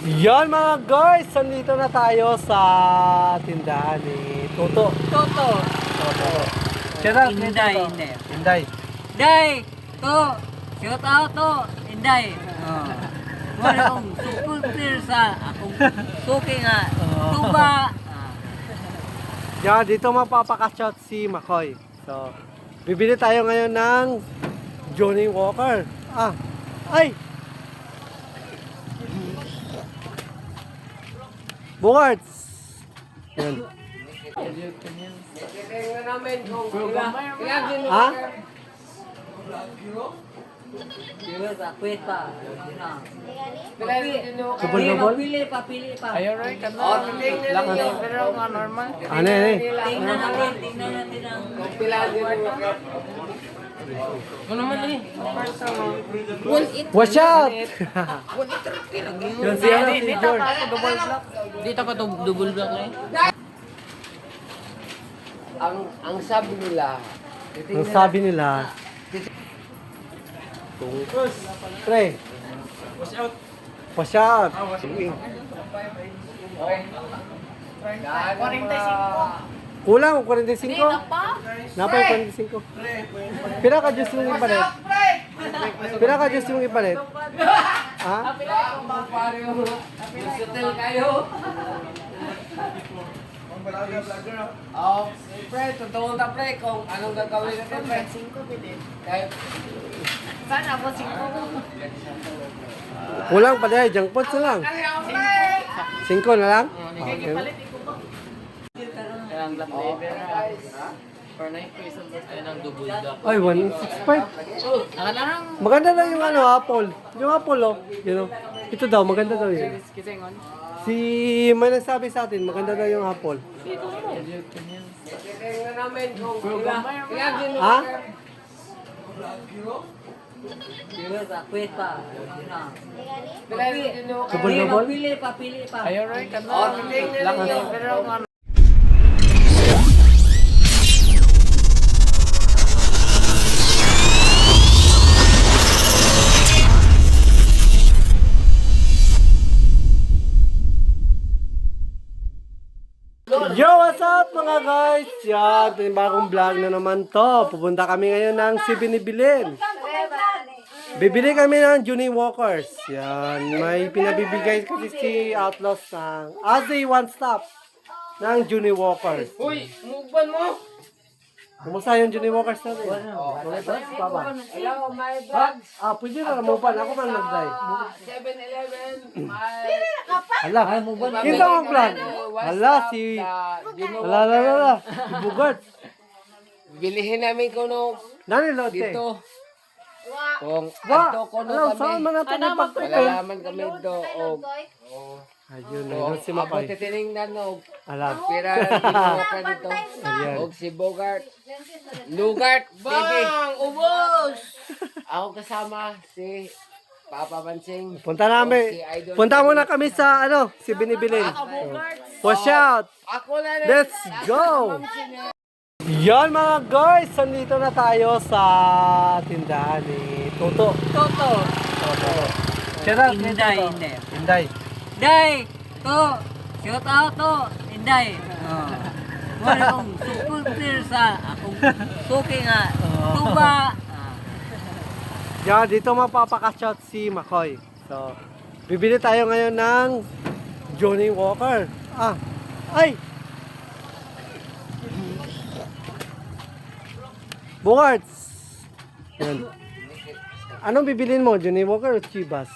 Yan mga guys, nandito na tayo sa tindahan ni Toto. Toto. Shout out ni Inday, Toto. Inday. Inday. Day, to. Shout out to. Inday. Wala akong supporter sa akong suki nga. Tuba. Yan, dito mapapakashot si Makoy. So, bibili tayo ngayon ng Johnny Walker. Ay! Bugarts! Yan. Ha? Diba sa kwet pa. Double-double? Papili pa. Ayaw rin ka na. Pero nga normal. Ano yan eh? Tingnan natin ang Ano naman eh? Watch out! Yan si ano, si Dito George. ka double block. Dito ka double block na eh. Ang sabi nila, Ang sabi nila, Pre, watch out! Kulang, 45. Napay 45. Pira ka juice mong ipalit? Pira ka juice mong ipalit? Ha? hotel kayo. Pre, totoo na pre, kung anong gagawin natin pre. 5 bilhin. Sana po 5. Kulang pa dahil, junk pots na lang. 5 na lang? Okay. Kaya ang black label na. For 9 pesos. Ayun ang double block. Ay, 165. Nakalarang. Maganda daw yung ano, apple. Yung apple, oh. You know, ito daw, maganda daw yun. Kisingon. Si may nagsabi sa atin, maganda daw yung apple. Tingnan namin kung ilan Ha? Diba sa kwet pa. Double-double? Papili pa. Ayaw rin ka na. Pero nga Yo, what's up mga guys? Yan, ito yung bagong vlog na naman to. Pupunta kami ngayon ng si Binibilin. Bibili kami ng Johnny Walkers. Yan, may pinabibigay kasi si Outlaws ng as a one stop ng Johnny Walkers. Uy, mukban mo! Kumusta yung Johnny Walkers natin? Papa. Hello, my bags. Pwede na mo pa. Ako man mag-day. 7-Eleven, my... Hala, kita mo vlog. Hala, si... Hala. Si Bugart. Bilihin namin ko no Nani lote? dito. Kung Wa, ato ko no alam, saan kami. man natin ipag-prepare? Malalaman kami do og Ayun, og ayun si ako Makoy. titiningnan og Alam. pira ginawa ka dito. Ayan. Og si Bogart. Lugart, baby. ubos! Ako kasama si Papa Bansing. Punta namin. Punta muna kami sa ano, si Binibilin. Watch out. Ako na Let's go. Yan mga guys, nandito na tayo sa tindahan ni Toto. Toto. Shout out ni Inday, Toto. Inday. Inday. Day, to. Shout out to. Inday. Wala akong supporter sa akong suki nga. Tuba. Yan, dito mapapakashot si Makoy. So, bibili tayo ngayon ng Johnny Walker. Ay! Bugarts! Yan. Anong bibilin mo? Johnny Walker o Chivas?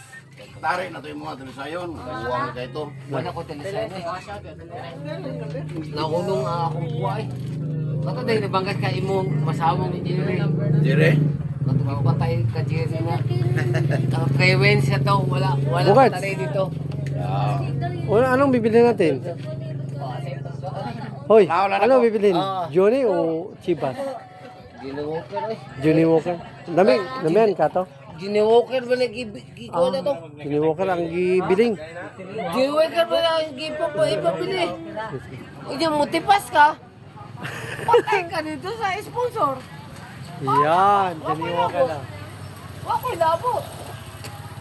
Tarik na ito yung mga talisayon. Buwang ka ito. Wala ko telesan eh. Naunong akong buhay. Kato dahil nabanggat ka imong masamong ni Jerry. Dire. Natumaw ka tayo ka Jerry na. Kay Wednesday to, wala Bugat. ka tayo dito. Anong bibilin natin? Hoy, anong bibilin? Johnny o Chivas? Ginawalker eh. Johnny Walker. Damihan ka to? Ginawalker ba nag-giko na to? Johnny Walker ang gibiling. Ginawalker ba nag-gipo pa ipapili? Hindi mo tipas ka? Patay ka dito sa sponsor. Yan, Johnny Walker lang. Wako'y labo.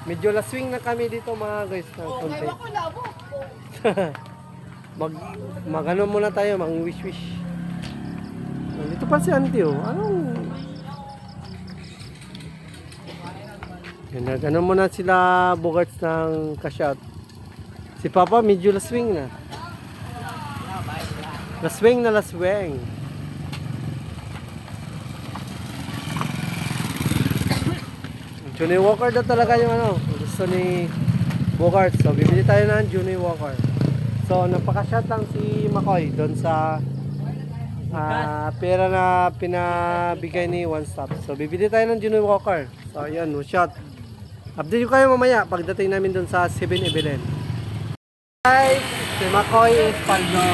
Medyo laswing na kami dito mga guys. Ng Okay, konti. wako na mo. Mag ano muna tayo, mag wish. Dito pa si auntie oh. Anong... Yan, nag-ano muna sila Bogarts ng kasyat. Si Papa medyo laswing na. Laswing na laswing. Johnny Walker na talaga yung ano, gusto ni Bogarts. So, bibili tayo ng Johnny Walker. So, napaka-shot lang si McCoy doon sa pera na pinabigay ni One Stop. So, bibili tayo ng Johnny Walker. So, ayan, no shot. Update ko kayo mamaya pagdating namin doon sa 7-Eleven. Guys, si McCoy is paldo.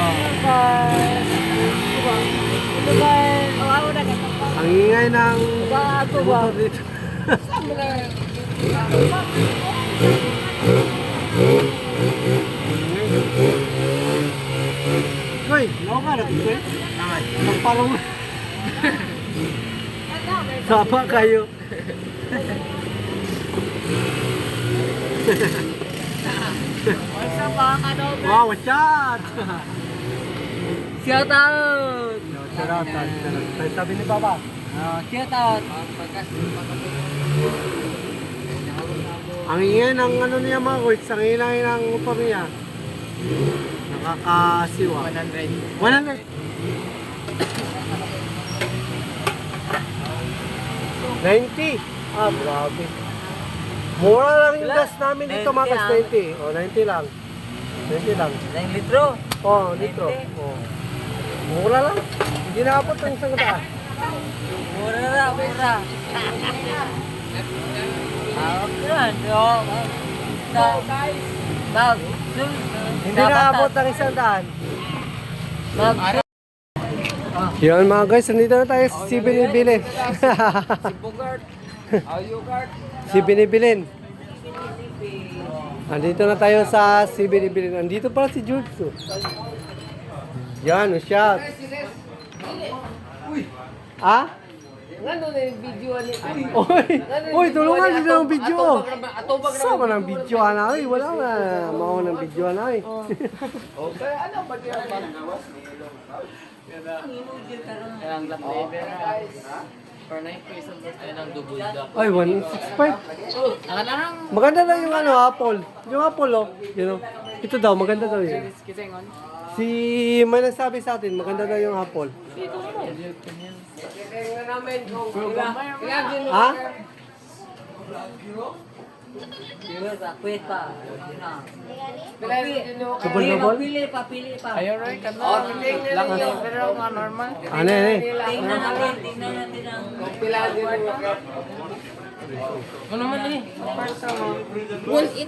Ang ingay ng motor dito. Koy, loko na koy. Magparong. Sapa kayo. Wow, what's up? Shout out! Shout out. Sabi ni Papa. Shout out! Ang ingay ng ano niya mga koy, ang ingay ng motor niya. Nakakasiwa. 100. 90. Ah, grabe. Mura lang yung gas namin dito mga kas 90. Oh, 90 lang. 90 lang. 9 litro. Oh, dito. Oh. Mura lang. Hindi nakapot ng isang daan. Mura na, mura. Okay na. Hindi nakapot ng isang daan. Yun mga guys, nandito na tayo sa si Binibilin. Si Binibilin. Andito na tayo sa si Binibilin. Andito pala si Jules. Oh. Yan, oh, shot. Ah? Ngano na yung video ni Uy, tulungan dito ng video. Sama ng video na. Uy, wala na. Mao ng video na. Okay, ano ba diyan? Ang black label guys. For 9 pesos ay ng double duck. Ay, 165. Maganda lang yung ano, Apple. Yung Apple, oh. You know, ito daw, maganda daw yun. Kisengon. Si may nagsabi sa atin, maganda daw yung Apple. Tingnan namin kung ilan din mo. Ha? Sino sa kwet pa? Ilan din mo. Double? Papili pa. Ayaw rin ka na. Oh, tingnan Black ninyo. label nga normal. Ano yan eh? Tingnan natin ang... Pila din mo. Ano man eh?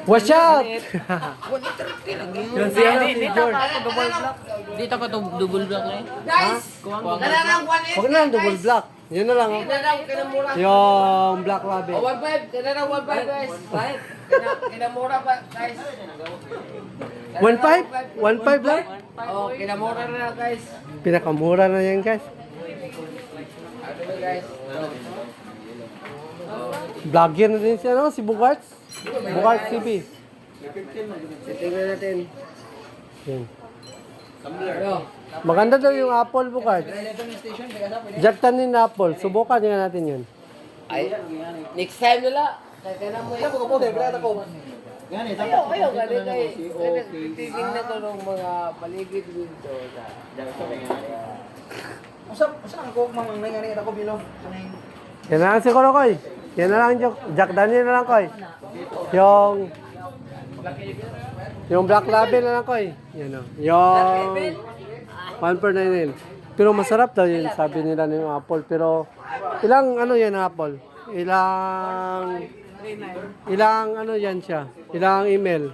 Watch out! Yan si ano, si Dito George. ka ako double black. Dito ka double black na eh. Guys, kailangan 1.8. Huwag na lang double black. Yun na lang. Oh. Kailangan kinamura. Yung black label. 1.5, kailangan 1.5 guys. Kinamura ba guys? 1.5? 1.5 lang? Oh, kinamura na guys. Pinakamura na yan guys. Ano ba guys? Vlogger na din siya, no? Si Bugarts. Bugarts TV. Tingnan natin. Yan. Maganda daw yung Apple, Bugarts. Jaktan din na Apple. Subukan nga natin yun. Ay, next time nila. Kailangan mo yun. Ayaw, gani kay. Titingnan ko ng mga paligid dito. Yan na lang si Korokoy. Yan na lang, Jack Daniel na lang, Koy. Yung black label na lang, Koy. Yan o. Yung 1.99. Pero masarap daw yun, sabi nila ng Apple. Pero ilang ano yan Apple? Ilang ano yan siya? Ilang email?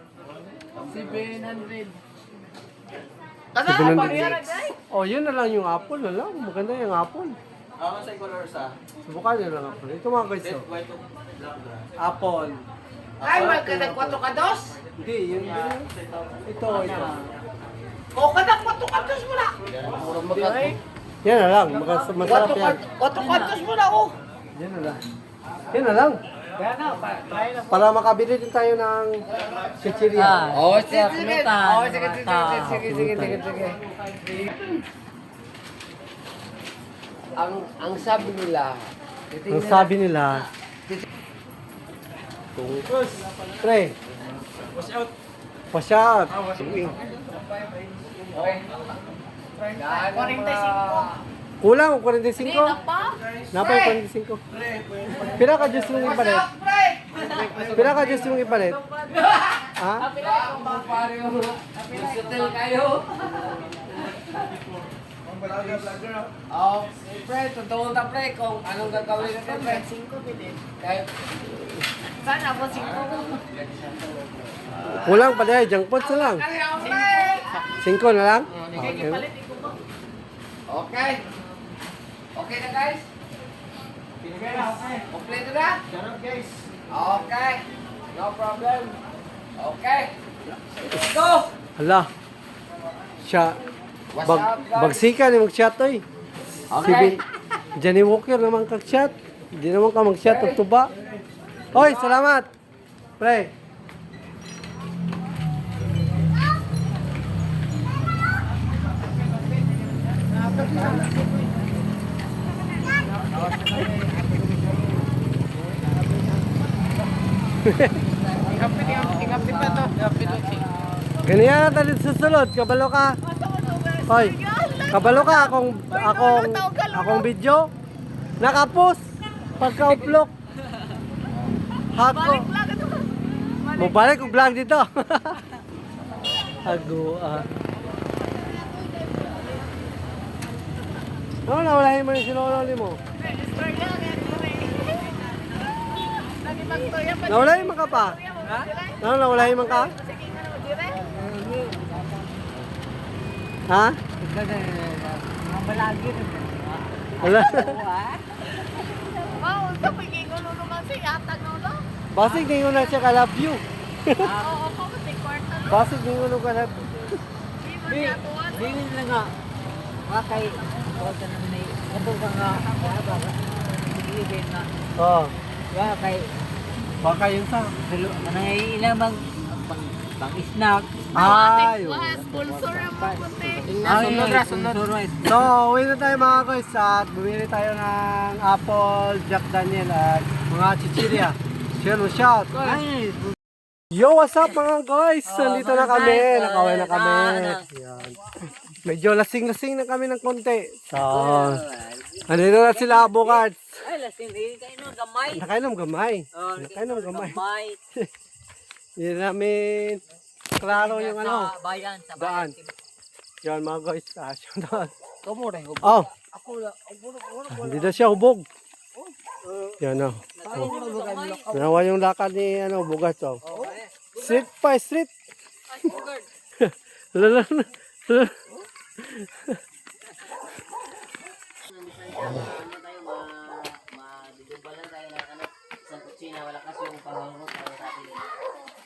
700. 700. Oh, yun na lang yung Apple na lang. Maganda yung Apple. Ako sa color sa Subukan nyo lang Apple. Ito mga guys, oh. white of black. Apple. Ay, magkanag 4 ka dos? Hindi, yun. Ito. O, kanag 4 ka dos mo na. Yan na lang. Masarap yan. 4 ka dos mo na, oh. Yan na lang. Yan na lang. Para makabili din tayo ng chichirya. Oh, sige, Kaya sige. pulutan, Oh, sige, sige, mata. sige, sige, sige, sige. Ang sabi nila, Ang sabi nila, pre, wash out. Kulang, 45. Napay 45. Pira ka Diyos mong ipalit? Pira ka Diyos mong ipalit? Ha? Hotel kayo. Oh, pre, totoo na pre, kung anong gagawin natin, pre. 5 bilhin. Kahit, sana po 5. Kulang pa dahil, junk food na lang. 5 na lang? Okay. Okay. Okay na guys? Kompleto na? Okay. No problem. Okay. Let's go! Hala. Siya. What's up, guys? Bagsikan yung mag-shot oy. Okay. Johnny Walker naman kag-shot. Hindi naman ka mag-shot og tuba. Oy, salamat. Pre. Ganyan na tayo susunod. Kabalo ka. Hoy. Kabalo ka akong video. Nakapos. Pagka-upload. Hako. Mabalik ang vlog dito. Hago ah. Ano nawalahin mo yung sinuloli mo? Nawalahin mo ka pa? Ano nawalahin mo ka? Ha? Wala. Basig din ko na siya ka love you. Basig din ko na ka love you. Dili na nga. Wakay. Wala na may. Kapag ka nga. Ibig na. Oh. Wakay. Baka yun sa. Ilang bang snack. Ay. Sponsor ang mga puti. Sunod. So, uwi na tayo mga guys at bumili tayo ng apple, Jack Daniel at mga chichirya. Shout. Ay, Yo, what's up mga guys? Nandito na kami. Nakaway na kami. Yan. Medyo lasing-lasing na kami ng konti. So, nandito na sila Abocards. ay lasing din kayo no gamay. Nakainom gamay. Oh, Nakainom gamay. Gamay. Hindi namin klaro yung ano. Sa bayan, sa Daan. bayan. Yan mga guys. Shout out. Kamu rin. Oh, Ako la. hindi na siya hubog. Yan o. Nawa yung lakad ni ano, bugas o. Street pa, street. Lala na. Tayo ma-didubalan tayo ng ano, isang kutsina, wala kasi yung pangangot tayo sa atin.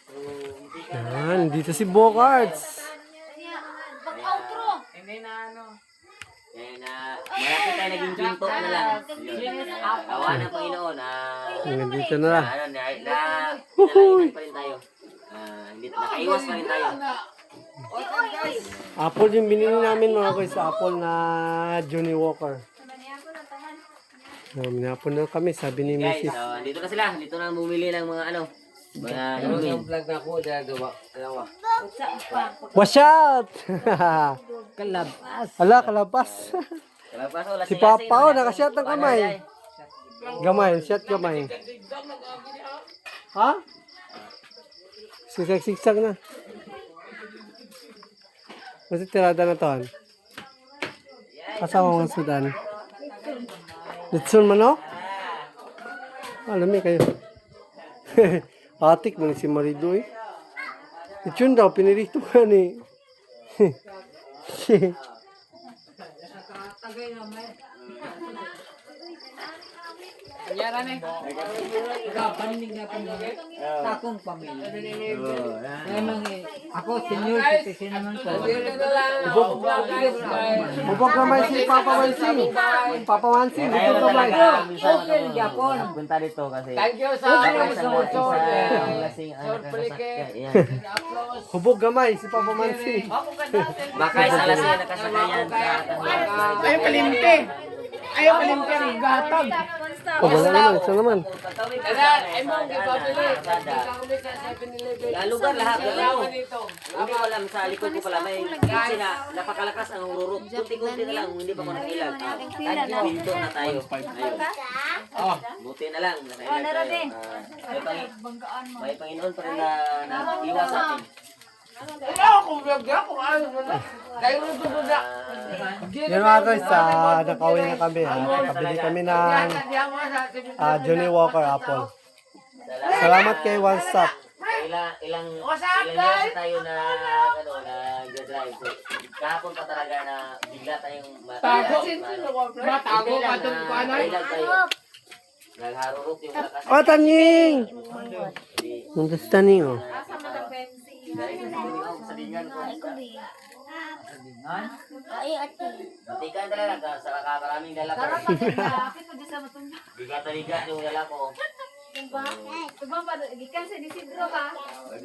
So, hindi ka Yan, dito si Bocards. Hindi na ano. Eh na, malaki tayo naging ginto na lang. Awa ng Panginoon. Hanggang dito na lang. Ano, nakaiwas pa rin tayo. Hindi, nakaiwas pa rin tayo. Apple yung binili namin mga guys. Apple na Johnny Walker. Minapon na kami, sabi ni Guys, Mrs. so, dito na sila. Dito na bumili ng mga ano. Mga inumin. Yung vlog na ako, dalawa. Watch out! Kalabas. Ala, kalabas. Si Papa o, nakasyat ng kamay. Gamay, shot gamay. Ha? Sigsag na. Kasi tirada na to. Kasama mga Sudan. Litson manok? Alam kayo. Atik mo ni si Marido eh. Litson daw, pinirito ka ni. Paninig na paninig. Sa akong pamilya. Kaya lang ako senior citizen naman po. Bubog kamay si Papa Mansing. Papa Mansing, bubog kamay. Okay rin Japon. Punta dito kasi. Thank you sa Lasing ang nakasakyan. Yan. Hubog kamay si Papa Mansing. Baka isa lasing ang nakasakayan sa tanong. Ayaw kalimte. Ayaw kalimte ang gatag. Oh, wala naman, isa naman. Ay mo, di ba pili? Lugar lahat. Hindi ko alam, sa likod ko pala may kasi na napakalakas ang hururot. Kunti-kunti na lang, hindi pa ko nakilag. Pinto na tayo. Ayun. Buti na lang. May Panginoon pa rin na iwas sa atin. Ikaw, kung biyagya, kung ano mo na. Kayo mo ito na. Yan mga guys, nakauwi na kami. Nakabili kami ng Johnny Walker Apple. Salamat kay One Stop. Ilang years tayo na nag-drive. So, kahapon pa talaga na bigla tayong Matago ka doon ko ano? nagharurot yung lakas. Oh, Tanying! Nandun si Tanying, oh. Sa lingan ko. Matikan talaga sa maraming dala ko. Bigat yung dala ko.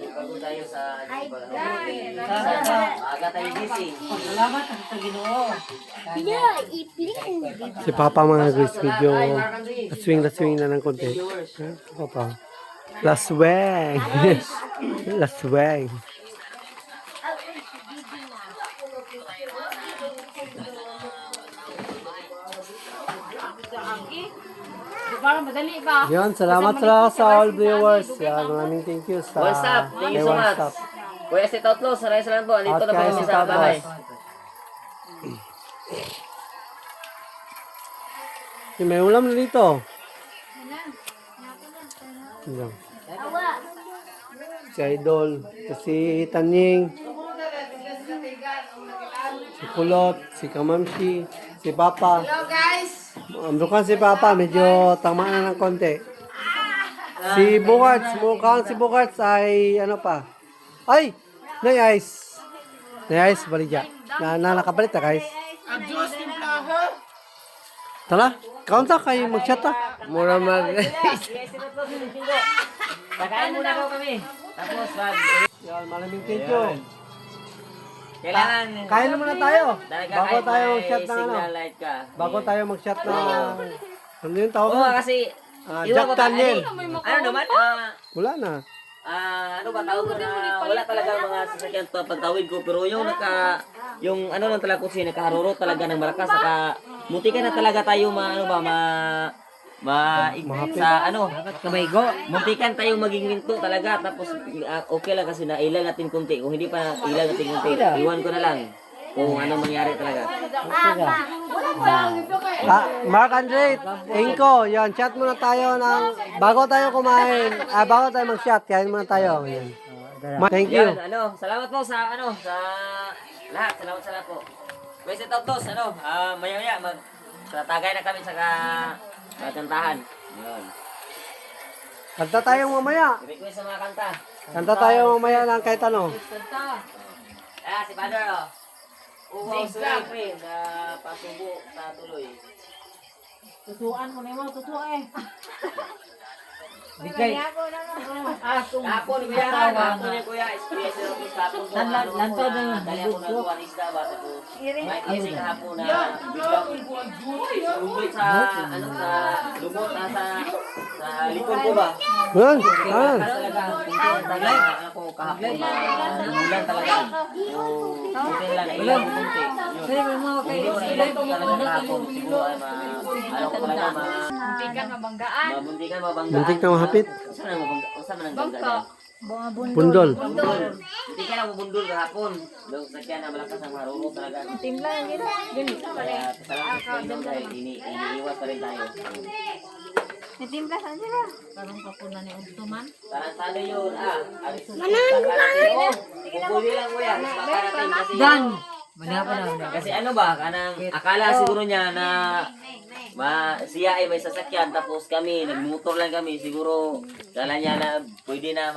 Pagod tayo sa aga tayo gising. Salamat sa Ginoo. Si Papa mga guys, medyo laswing na ng konti. Papa. Lasweng. Lasweng. Yan, salamat sa all viewers. Yan, maraming thank you sa What's up? Thank you kay so One much. Stop. Kuya si Totlos, saray salamat po. Andito At na po kay kami si sa bahay. May ulam na dito. Yan. Si Idol, si Tanying, si Kulot, si Kamamsi, si Papa. Hello guys! Mukhang si Papa, medyo tama na ng konti. Si Bukarts, mukhang si Bukarts ay ano pa. Ay! Nay Ice. Nay Ice, baligya. Nakapalit na guys. Ang Diyos ni Plaha! Tala, kaunta kayo mag-chat ha. Mura mag... Kakain muna daw kami. Tapos Yan, maraming thank you. kailangan Kain na muna tayo. talaga Bago kahit tayo may mag-chat na ano. signal light ka. Bago tayo mag-chat na... Ano yung tawag Oo, mo? kasi iwan Jack ko Daniel. ano naman? Wala na. Ano ba tawag na wala talaga mga sasakyan pa pagtawid ko pero yung yung ano lang talaga kasi nakaharuro talaga ng malakas saka muntikan na talaga tayo sa ano kamaygo muntikan tayong maging minto talaga tapos okay lang kasi nailan natin kunti kung hindi pa ilan natin kunti iwan ko na lang kung anong mangyari talaga. Mark Andre, Inko, yan, chat muna tayo ng... Bago tayo kumain, bago tayo mag-chat, kain muna tayo. Yan. Thank you. Yan, salamat po sa sa lahat. Salamat sa lahat po. Pwede sa Tautos, maya-maya tatagay na kami sa kantahan. Yun. Kanta tayo mamaya. Request sa mga kanta. Kanta tayo mamaya ng kahit ano. Si Father, Uwaw sa friend, pasubo sa tuloy. Tutuan mo na mo, tutuo eh. Kapon kuya, special po sa kapon ko. Lantod na Dali ako nagawa isda ba ko. May kasi kahapon na biglang lumot sa lumot sa likod ko ba. Yan, Talaga ako kahapon na ulan talaga. Buti nila na ilang kunti. Sabi mo kay Hindi ko na ilang talaga kahapon. Siguro ay ano ko talaga mabuntikan mabangga. Muntik na mahapit. Saan ang mabangga? Saan ang bangga? Bundol. Hindi ka na bubundol kahapon. Doon sa kaya na malakas ang marunong talaga. Timla yun. Kaya salamat sa Panginoon dahil iniiwas pa rin tayo. Natimpla saan sila? Tarantado yun. Manang lang! Pupuli lang kuya. Makarating kasi Dan, Kasi ano ba, kanang akala siguro niya na siya ay may sasakyan tapos kami nagmotor lang kami siguro kala niya na pwede na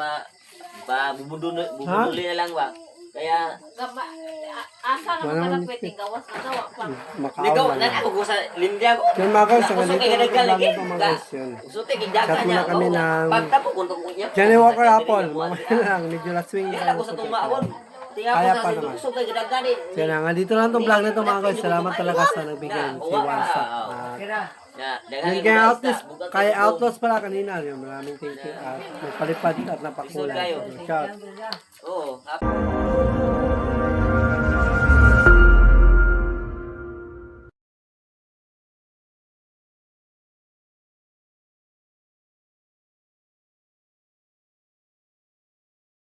bubuduli na lang ba. Kaya Asa naman ka na pwede gawas na gawa pa. ligaw Makaawa na na. ako ko sa lindia ko. Yun mga guys, Uso hanggang kay dito na gadagal vlog lagi. na ito mga guys. Yun. Uso kay gidaga Chat niya. muna kami ng Pagtapo kung niya. Johnny Walker Apple. Mamaya lang, medyo laswing Kaya tayo ako sa sa tumaon. Tinga Kaya ko pa sa naman. uso kay gadagan eh. So yun nga, dito lang itong vlog na ito mga guys. Salamat talaga sa nagbigay si Wansa. Yun kaya Outlaws, kaya Outlaws pala kanina. Yun, maraming thank you. At nagpalipad at Isod napakulay. kayo. Shout. Oo.